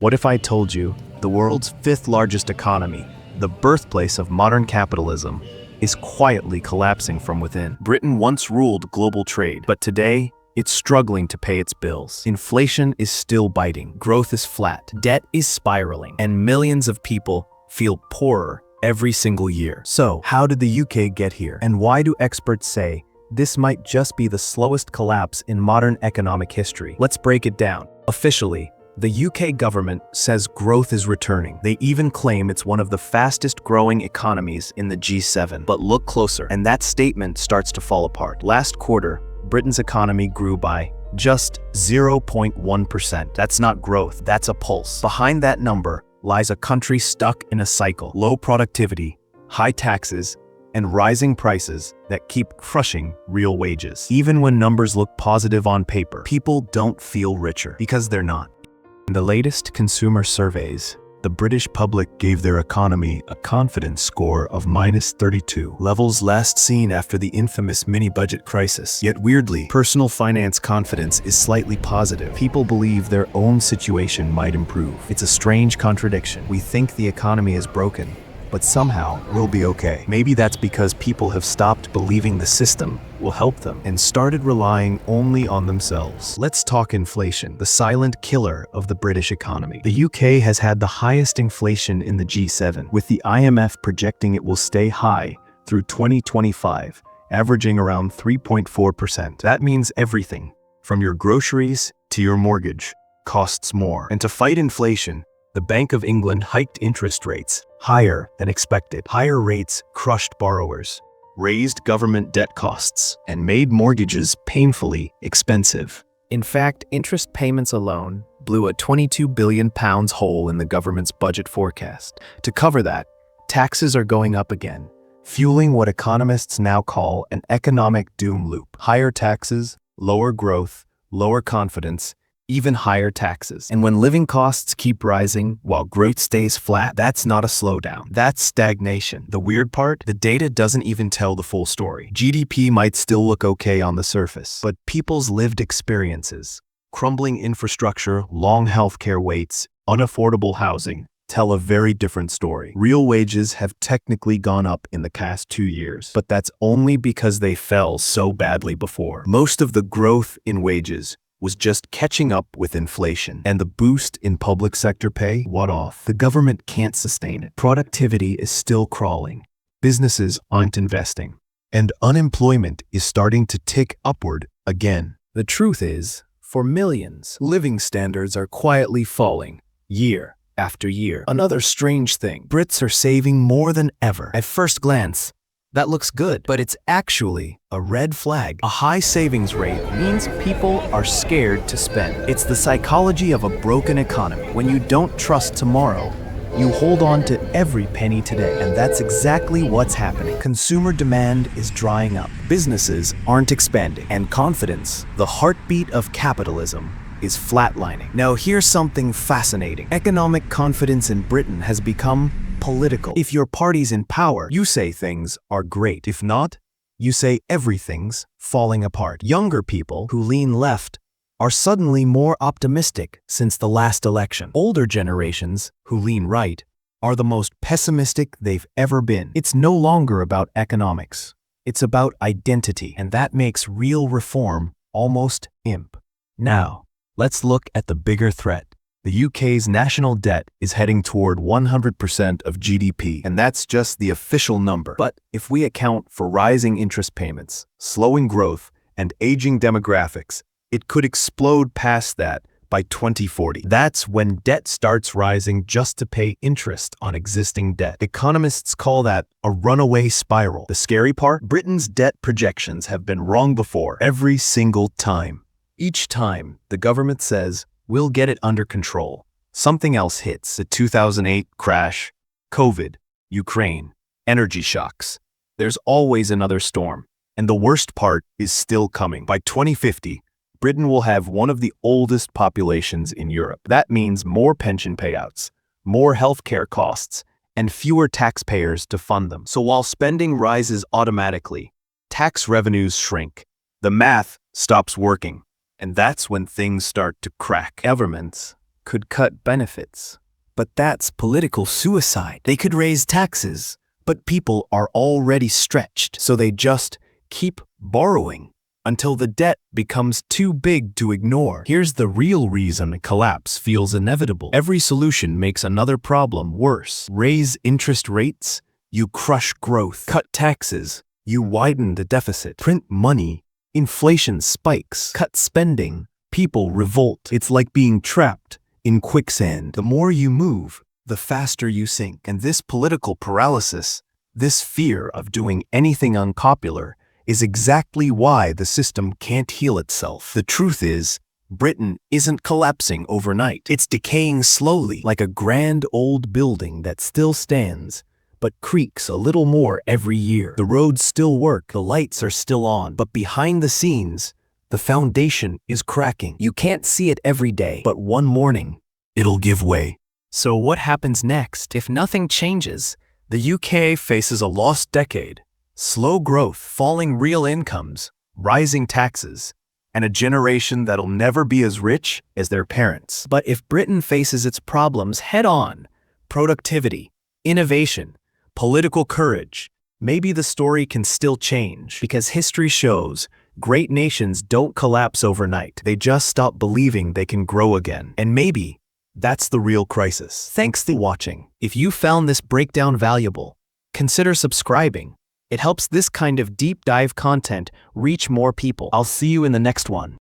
What if I told you the world's fifth largest economy, the birthplace of modern capitalism, is quietly collapsing from within? Britain once ruled global trade, but today, it's struggling to pay its bills. Inflation is still biting, growth is flat, debt is spiraling, and millions of people feel poorer every single year. So, how did the UK get here? And why do experts say this might just be the slowest collapse in modern economic history? Let's break it down. Officially, the UK government says growth is returning. They even claim it's one of the fastest growing economies in the G7. But look closer, and that statement starts to fall apart. Last quarter, Britain's economy grew by just 0.1%. That's not growth, that's a pulse. Behind that number lies a country stuck in a cycle: low productivity, high taxes, and rising prices that keep crushing real wages. Even when numbers look positive on paper, people don't feel richer because they're not. In the latest consumer surveys, the British public gave their economy a confidence score of -32, levels last seen after the infamous mini-budget crisis. Yet weirdly, personal finance confidence is slightly positive. People believe their own situation might improve. It's a strange contradiction. We think the economy is broken, but somehow we'll be okay. Maybe that's because people have stopped believing the system will help them and started relying only on themselves. Let's talk inflation, the silent killer of the British economy. The UK has had the highest inflation in the G7, with the IMF projecting it will stay high through 2025, averaging around 3.4%. That means everything, from your groceries to your mortgage, costs more. And to fight inflation, the Bank of England hiked interest rates higher than expected. Higher rates crushed borrowers, raised government debt costs, and made mortgages painfully expensive. In fact, interest payments alone blew a £22 billion hole in the government's budget forecast. To cover that, taxes are going up again, fueling what economists now call an economic doom loop. Higher taxes, lower growth, lower confidence, even higher taxes. And when living costs keep rising while growth stays flat, that's not a slowdown. That's stagnation. The weird part? The data doesn't even tell the full story. GDP might still look okay on the surface, but people's lived experiences, crumbling infrastructure, long healthcare waits, unaffordable housing, tell a very different story. Real wages have technically gone up in the past 2 years, but that's only because they fell so badly before. Most of the growth in wages was just catching up with inflation. And the boost in public sector pay? What off? The government can't sustain it. Productivity is still crawling. Businesses aren't investing. And unemployment is starting to tick upward again. The truth is, for millions, living standards are quietly falling, year after year. Another strange thing, Brits are saving more than ever. At first glance, that looks good, but it's actually a red flag. A high savings rate means people are scared to spend. It's the psychology of a broken economy. When you don't trust tomorrow, you hold on to every penny today. And that's exactly what's happening. Consumer demand is drying up. Businesses aren't expanding. And confidence, the heartbeat of capitalism, is flatlining. Now here's something fascinating. Economic confidence in Britain has become political. If your party's in power, you say things are great. If not, you say everything's falling apart. Younger people who lean left are suddenly more optimistic since the last election. Older generations who lean right are the most pessimistic they've ever been. It's no longer about economics. It's about identity, and that makes real reform almost imp. Now, let's look at the bigger threat. The UK's national debt is heading toward 100% of GDP, and that's just the official number. But if we account for rising interest payments, slowing growth, and aging demographics, it could explode past that by 2040. That's when debt starts rising just to pay interest on existing debt. Economists call that a runaway spiral. The scary part? Britain's debt projections have been wrong before, every single time. Each time, the government says, we'll get it under control. Something else hits. The 2008 crash, COVID, Ukraine, energy shocks. There's always another storm. And the worst part is still coming. By 2050, Britain will have one of the oldest populations in Europe. That means more pension payouts, more healthcare costs, and fewer taxpayers to fund them. So while spending rises automatically, tax revenues shrink. The math stops working. And that's when things start to crack. Governments could cut benefits. But that's political suicide. They could raise taxes, but people are already stretched, so they just keep borrowing until the debt becomes too big to ignore. Here's the real reason collapse feels inevitable. Every solution makes another problem worse. Raise interest rates, you crush growth. Cut taxes, you widen the deficit. Print money, inflation spikes. Cut spending, people revolt. It's like being trapped in quicksand. The more you move, the faster you sink. And this political paralysis, this fear of doing anything unpopular, is exactly why the system can't heal itself. The truth is, Britain isn't collapsing overnight. It's decaying slowly, like a grand old building that still stands, but creaks a little more every year. The roads still work, the lights are still on, but behind the scenes, the foundation is cracking. You can't see it every day, but one morning, it'll give way. So what happens next? If nothing changes, the UK faces a lost decade. Slow growth, falling real incomes, rising taxes, and a generation that'll never be as rich as their parents. But if Britain faces its problems head-on, productivity, innovation, political courage, maybe the story can still change. Because history shows great nations don't collapse overnight. They just stop believing they can grow again. And maybe that's the real crisis. Thanks for watching. If you found this breakdown valuable, consider subscribing. It helps this kind of deep dive content reach more people. I'll see you in the next one.